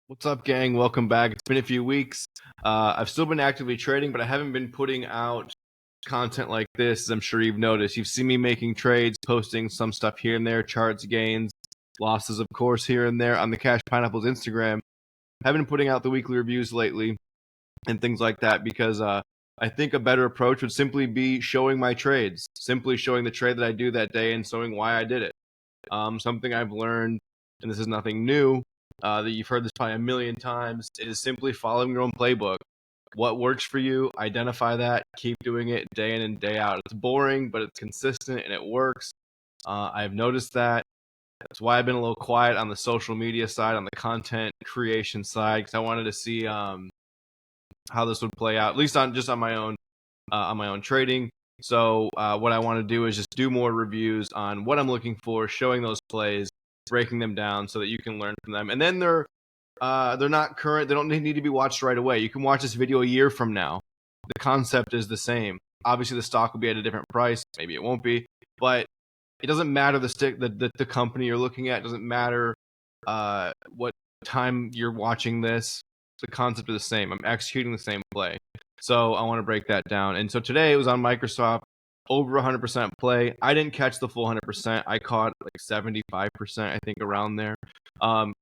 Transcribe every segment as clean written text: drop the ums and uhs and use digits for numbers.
What's up, gang? Welcome back. It's been a few weeks. I've still been actively trading, but I haven't been putting out content like this, as I'm sure you've noticed. You've seen me making trades, posting some stuff here and there, charts, gains, losses, of course, here and there on the Cash Pineapples Instagram. Haven't been putting out the weekly reviews lately and things like that because I think a better approach would simply be showing my trades, simply showing the trade that I do that day and showing why I did it. Something I've learned, and this is nothing new, that you've heard this probably a million times, is simply following your own playbook. What works for you, identify that, keep doing it day in and day out. It's boring, but it's consistent and it works. I've noticed that. That's why I've been a little quiet on the social media side, on the content creation side, because I wanted to see how this would play out, at least on my own trading. So what I want to do is just do more reviews on what I'm looking for, showing those plays, breaking them down so that you can learn from them. And then they're not current. They don't need to be watched right away. You can watch this video a year from now. The concept is the same. Obviously, the stock will be at a different price. Maybe it won't be, but it doesn't matter the company you're looking at. It doesn't matter what time you're watching this. The concept is the same. I'm executing the same play. So I want to break that down. And so today it was on Microsoft, over 100% play. I didn't catch the full 100%. I caught like 75%, I think, around there.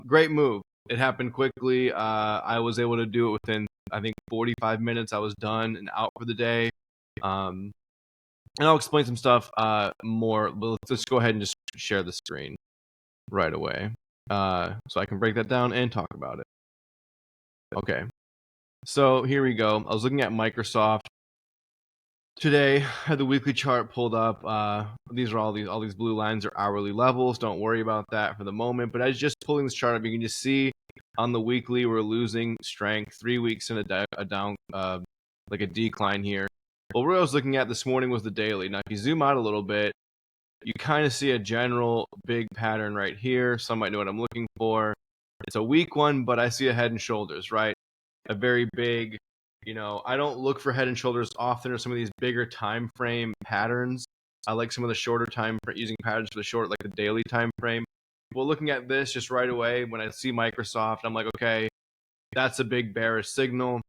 Great move. It happened quickly. I was able to do it within, I think, 45 minutes. I was done and out for the day. And I'll explain some stuff more. But let's go ahead and just share the screen right away so I can break that down and talk about it. Okay. So here we go. I was looking at Microsoft today. Had the weekly chart pulled up. These are all these blue lines are hourly levels. Don't worry about that for the moment. But as just pulling this chart up, you can just see on the weekly we're losing strength. 3 weeks in a down, like a decline here. But what I was looking at this morning was the daily. Now, if you zoom out a little bit, you kind of see a general big pattern right here. Some might know what I'm looking for. It's a weak one, but I see a head and shoulders, right? A very big, I don't look for head and shoulders often or some of these bigger time frame patterns. I like some of the shorter time using patterns for the short, like the daily time frame. Well, looking at this just right away, when I see Microsoft, I'm like, okay, that's a big bearish signal.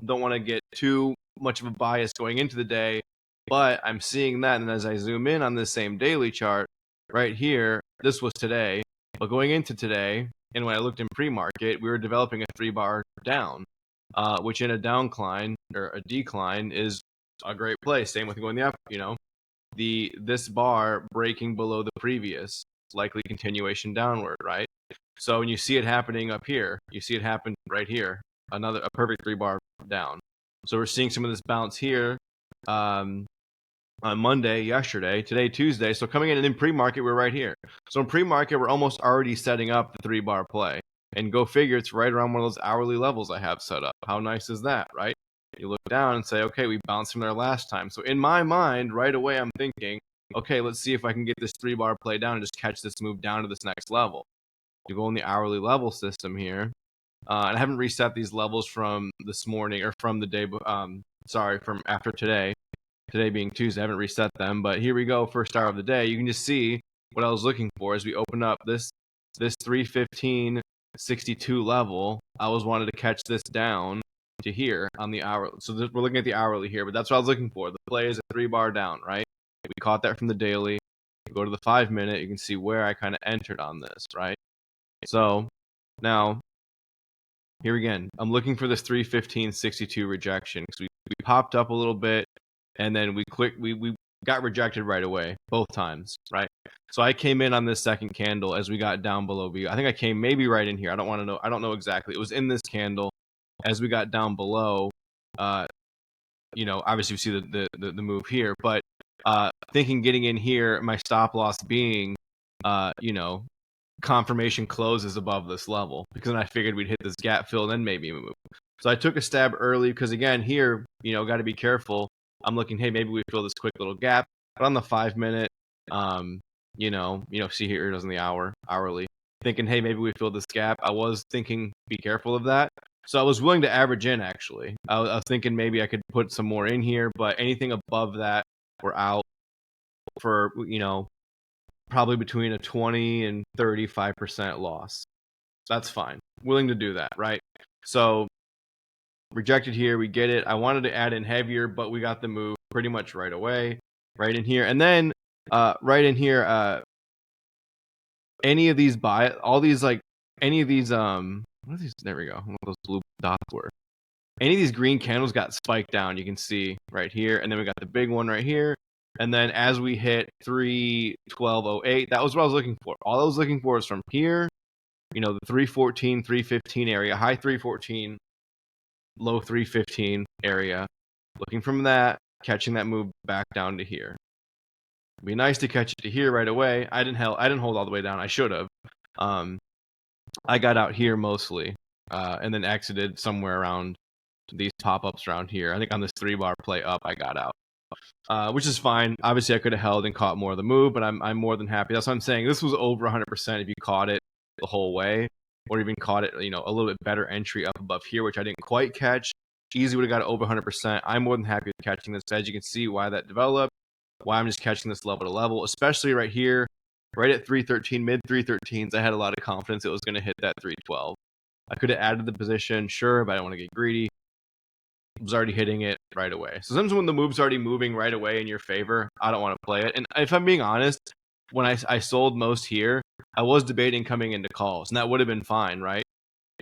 Don't want to get too much of a bias going into the day, but I'm seeing that. And as I zoom in on this same daily chart right here, this was today, but going into today, and when I looked in pre-market, we were developing a 3-bar down, which in a downcline or a decline is a great play. Same with going the up, this bar breaking below the previous, likely continuation downward, right? So when you see it happening up here, you see it happen right here, a perfect 3-bar down. So we're seeing some of this bounce here on Monday, yesterday, today, Tuesday. So coming in pre-market, we're right here. So in pre-market, we're almost already setting up the 3-bar play. And go figure, it's right around one of those hourly levels I have set up. How nice is that, right? You look down and say, okay, we bounced from there last time. So in my mind, right away, I'm thinking, okay, let's see if I can get this 3-bar play down and just catch this move down to this next level. You go in the hourly level system here. And I haven't reset these levels from this morning or from the day, from after today. Today being Tuesday, I haven't reset them, but here we go, first hour of the day. You can just see what I was looking for as we open up this 315.62 level. I was wanted to catch this down to here on the hour. So we're looking at the hourly here, but that's what I was looking for. The play is a 3-bar down, right? We caught that from the daily. Go to the 5-minute, you can see where I kind of entered on this, right? So now here again, I'm looking for this 315.62 rejection because we popped up a little bit. And then we got rejected right away, both times, right? So I came in on this second candle as we got down below V. I think I came maybe right in here. I don't know exactly. It was in this candle as we got down below. Obviously you see the move here, but thinking getting in here, my stop loss being, confirmation closes above this level, because then I figured we'd hit this gap fill and then maybe move. So I took a stab early because again here, got to be careful. I'm looking, hey, maybe we fill this quick little gap. But on the 5-minute, see here it is on the hourly, thinking, hey, maybe we fill this gap. I was thinking, be careful of that. So I was willing to average in, actually. I was thinking maybe I could put some more in here, but anything above that, we're out for, probably between a 20 and 35% loss. That's fine. Willing to do that, right? So rejected here, we get it. I wanted to add in heavier, but we got the move pretty much right away, right in here. And then right in here, any of these all these like any of these what are these? There we go. What those blue dots were. Any of these green candles got spiked down. You can see right here, and then we got the big one right here. And then as we hit 312.08, that was what I was looking for. All I was looking for is from here, the 314, 315 area, high 314, low 315 area. Looking from that, catching that move back down to here. It'd be nice to catch it to here right away. I didn't hold all the way down. I should have. I got out here mostly, and then exited somewhere around these pop-ups around here. I think on this 3-bar play up, I got out, which is fine. Obviously, I could have held and caught more of the move, but I'm more than happy. That's what I'm saying. This was over 100% if you caught it the whole way, or even caught it, a little bit better entry up above here, which I didn't quite catch. Easily would have got it over 100%. I'm more than happy with catching this. As you can see, why that developed, why I'm just catching this level to level, especially right here, right at 313, mid 313s. I had a lot of confidence it was going to hit that 312. I could have added the position, sure, but I don't want to get greedy. Was already hitting it right away. So sometimes when the move's already moving right away in your favor, I don't want to play it. And if I'm being honest, when I sold most here, I was debating coming into calls, and that would have been fine, right?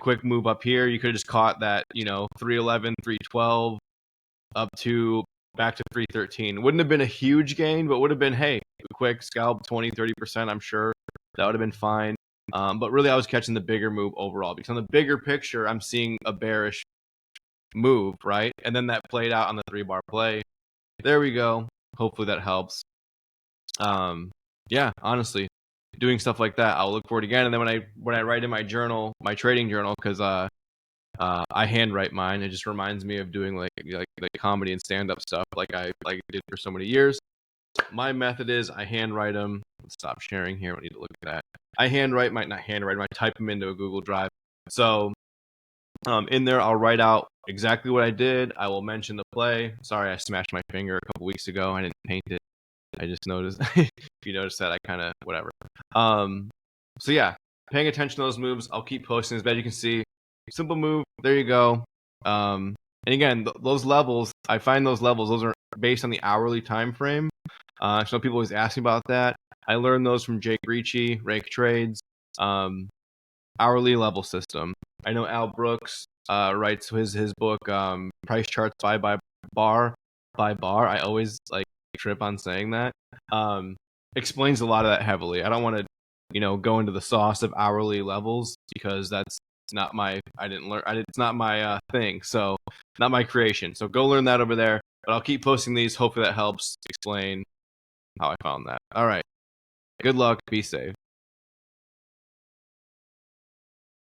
Quick move up here. You could have just caught that, 311, 312, up to back to 313. Wouldn't have been a huge gain, but would have been, hey, quick scalp 20, 30%, I'm sure. That would have been fine. But really, I was catching the bigger move overall, because on the bigger picture, I'm seeing a bearish move, right? And then that played out on the 3-bar play. There we go. Hopefully that helps. Yeah, honestly, doing stuff like that, I'll look for it again. And then when I write in my journal, my trading journal, because I handwrite mine, it just reminds me of doing like comedy and stand-up stuff like I did for so many years. My method is I handwrite them. Let's stop sharing here. I don't need to look at that. I not handwrite them. I type them into a Google Drive. So in there, I'll write out exactly what I did. I will mention the play. Sorry, I smashed my finger a couple weeks ago. I didn't paint it. I just noticed. If you noticed that, I kind of whatever. So yeah, paying attention to those moves. I'll keep posting as best you can see. Simple move. There you go. And again, those levels, I find those are based on the hourly time frame. So people always ask me about that. I learned those from Jake Ricci, Rake Trades, hourly level system. I know Al Brooks writes his book, Price Charts by bar. I always trip on saying that. Explains a lot of that heavily. I don't want to, go into the sauce of hourly levels, because that's not my. It's not my thing. So not my creation. So go learn that over there. But I'll keep posting these. Hopefully that helps explain how I found that. All right. Good luck. Be safe.